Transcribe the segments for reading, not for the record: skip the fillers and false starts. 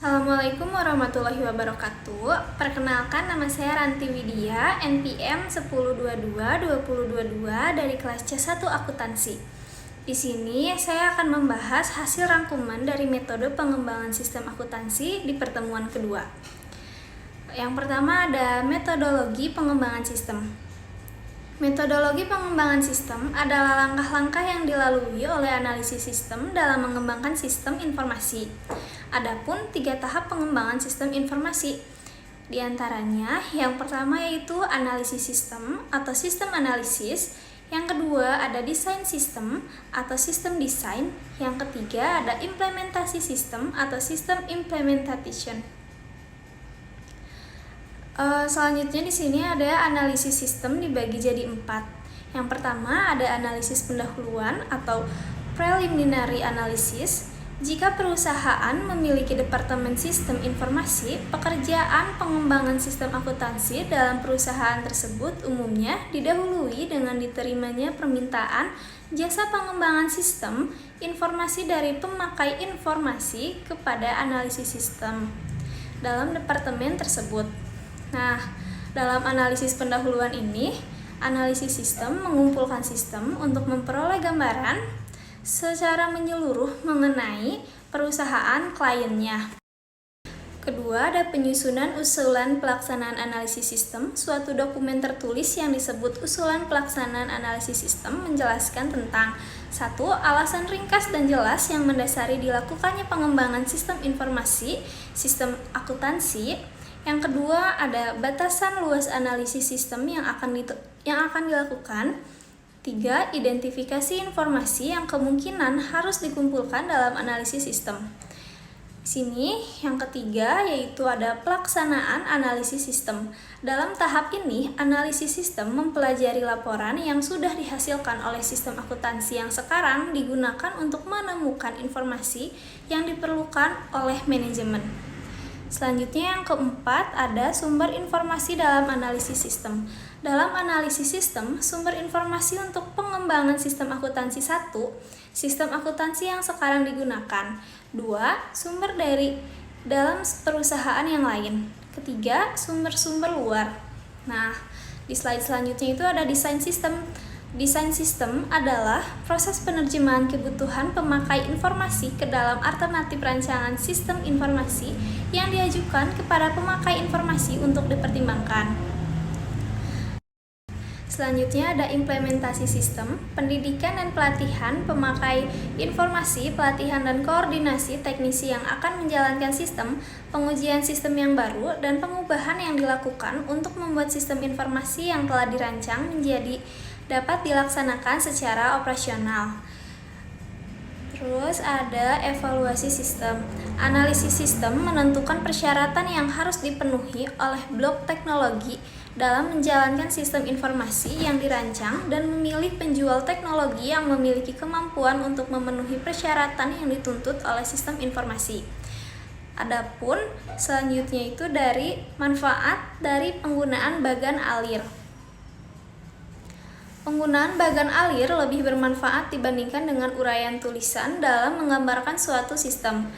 Assalamualaikum warahmatullahi wabarakatuh. Perkenalkan, nama saya Ranti Widya, NPM 1022-2022 dari kelas C1 Akuntansi. Di sini saya akan membahas hasil rangkuman dari metode pengembangan sistem akuntansi di pertemuan kedua. Yang pertama ada metodologi pengembangan sistem. Metodologi pengembangan sistem adalah langkah-langkah yang dilalui oleh analisis sistem dalam mengembangkan sistem informasi. Adapun 3 tahap pengembangan sistem informasi. Di antaranya, yang pertama yaitu analisis sistem atau sistem analisis, yang kedua ada desain sistem atau sistem desain, yang ketiga ada implementasi sistem atau sistem implementation. Selanjutnya di sini ada analisis sistem dibagi jadi 4. Yang pertama ada analisis pendahuluan atau preliminary analysis. Jika perusahaan memiliki departemen sistem informasi, pekerjaan pengembangan sistem akuntansi dalam perusahaan tersebut umumnya didahului dengan diterimanya permintaan jasa pengembangan sistem informasi dari pemakai informasi kepada analisis sistem dalam departemen tersebut. Nah, dalam analisis pendahuluan ini, analisis sistem mengumpulkan sistem untuk memperoleh gambaran secara menyeluruh mengenai perusahaan kliennya. Kedua, ada penyusunan usulan pelaksanaan analisis sistem. Suatu dokumen tertulis yang disebut usulan pelaksanaan analisis sistem menjelaskan tentang 1. Alasan ringkas dan jelas yang mendasari dilakukannya pengembangan sistem informasi, sistem akuntansi. Yang kedua, ada batasan luas analisis sistem yang akan dilakukan. 3. Identifikasi informasi yang kemungkinan harus dikumpulkan dalam analisis sistem. Sini yang ketiga yaitu ada pelaksanaan analisis sistem. Dalam tahap ini, analisis sistem mempelajari laporan yang sudah dihasilkan oleh sistem akuntansi yang sekarang digunakan untuk menemukan informasi yang diperlukan oleh manajemen. Selanjutnya yang keempat ada sumber informasi dalam analisis sistem. Dalam analisis sistem, sumber informasi untuk pengembangan sistem akuntansi 1, sistem akuntansi yang sekarang digunakan. 2, sumber dari dalam perusahaan yang lain. Ketiga, sumber-sumber luar. Nah, di slide selanjutnya itu ada desain sistem. Desain sistem adalah proses penerjemahan kebutuhan pemakai informasi ke dalam alternatif rancangan sistem informasi yang diajukan kepada pemakai informasi untuk dipertimbangkan. Selanjutnya ada implementasi sistem, pendidikan dan pelatihan pemakai informasi, pelatihan dan koordinasi teknisi yang akan menjalankan sistem, pengujian sistem yang baru, dan pengubahan yang dilakukan untuk membuat sistem informasi yang telah dirancang menjadi dapat dilaksanakan secara operasional. Terus ada evaluasi sistem. Analisis sistem menentukan persyaratan yang harus dipenuhi oleh blok teknologi dalam menjalankan sistem informasi yang dirancang dan memilih penjual teknologi yang memiliki kemampuan untuk memenuhi persyaratan yang dituntut oleh sistem informasi. Adapun selanjutnya itu dari manfaat dari penggunaan bagan alir. Penggunaan bagan alir lebih bermanfaat dibandingkan dengan uraian tulisan dalam menggambarkan suatu sistem.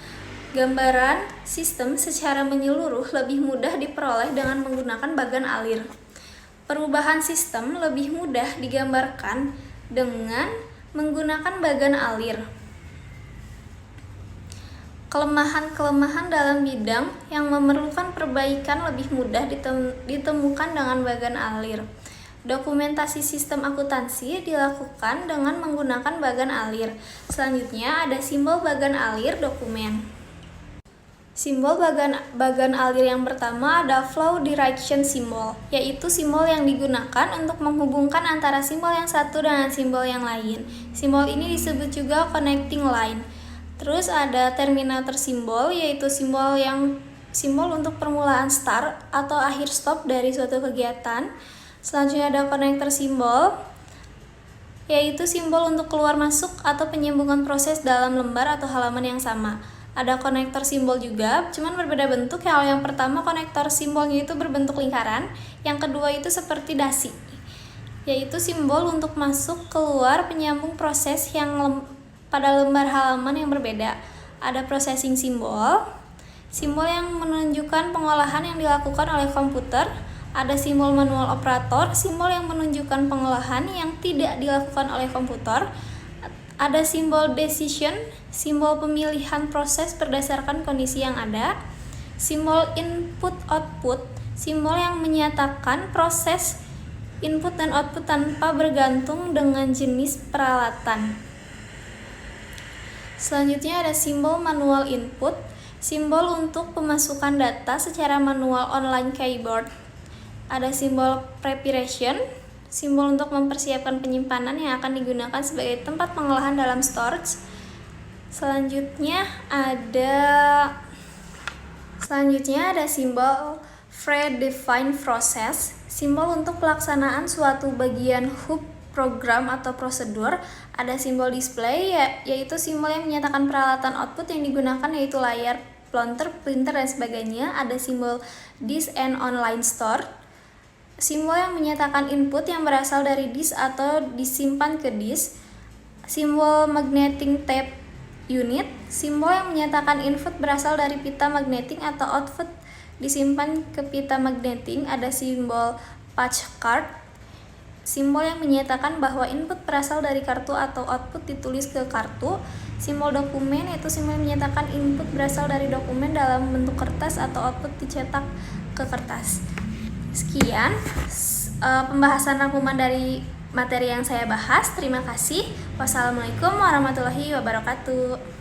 Gambaran sistem secara menyeluruh lebih mudah diperoleh dengan menggunakan bagan alir. Perubahan sistem lebih mudah digambarkan dengan menggunakan bagan alir. Kelemahan-kelemahan dalam bidang yang memerlukan perbaikan lebih mudah ditemukan dengan bagan alir. Dokumentasi sistem akuntansi dilakukan dengan menggunakan bagan alir. Selanjutnya ada simbol bagan alir dokumen. Simbol bagan alir yang pertama ada flow direction symbol, yaitu simbol yang digunakan untuk menghubungkan antara simbol yang satu dengan simbol yang lain. Simbol ini disebut juga connecting line. Terus ada terminator symbol, yaitu simbol untuk permulaan start atau akhir stop dari suatu kegiatan. Selanjutnya ada connector symbol, yaitu simbol untuk keluar masuk atau penyambungan proses dalam lembar atau halaman yang sama. Ada konektor simbol juga, cuman berbeda bentuk. Yang pertama konektor simbolnya itu berbentuk lingkaran, yang kedua itu seperti dasi, yaitu simbol untuk masuk keluar penyambung proses yang pada lembar halaman yang berbeda. Ada processing simbol, simbol yang menunjukkan pengolahan yang dilakukan oleh komputer. Ada simbol manual operator, simbol yang menunjukkan pengolahan yang tidak dilakukan oleh komputer. Ada simbol decision, simbol pemilihan proses berdasarkan kondisi yang ada. Simbol input-output, simbol yang menyatakan proses input dan output tanpa bergantung dengan jenis peralatan. Selanjutnya ada simbol manual input, simbol untuk pemasukan data secara manual online keyboard. Ada simbol preparation, simbol untuk mempersiapkan penyimpanan yang akan digunakan sebagai tempat pengolahan dalam storage. Selanjutnya ada simbol predefined process, simbol untuk pelaksanaan suatu bagian hub program atau prosedur. Ada simbol display, yaitu simbol yang menyatakan peralatan output yang digunakan, yaitu layar, plotter, printer, dan sebagainya. Ada simbol disk and online store, simbol yang menyatakan input yang berasal dari disk atau disimpan ke disk. Simbol magnetic tape unit, simbol yang menyatakan input berasal dari pita magnetic atau output disimpan ke pita magnetic. Ada simbol patch card, simbol yang menyatakan bahwa input berasal dari kartu atau output ditulis ke kartu. Simbol dokumen, yaitu simbol yang menyatakan input berasal dari dokumen dalam bentuk kertas atau output dicetak ke kertas. Sekian pembahasan rangkuman dari materi yang saya bahas. Terima kasih. Wassalamualaikum warahmatullahi wabarakatuh.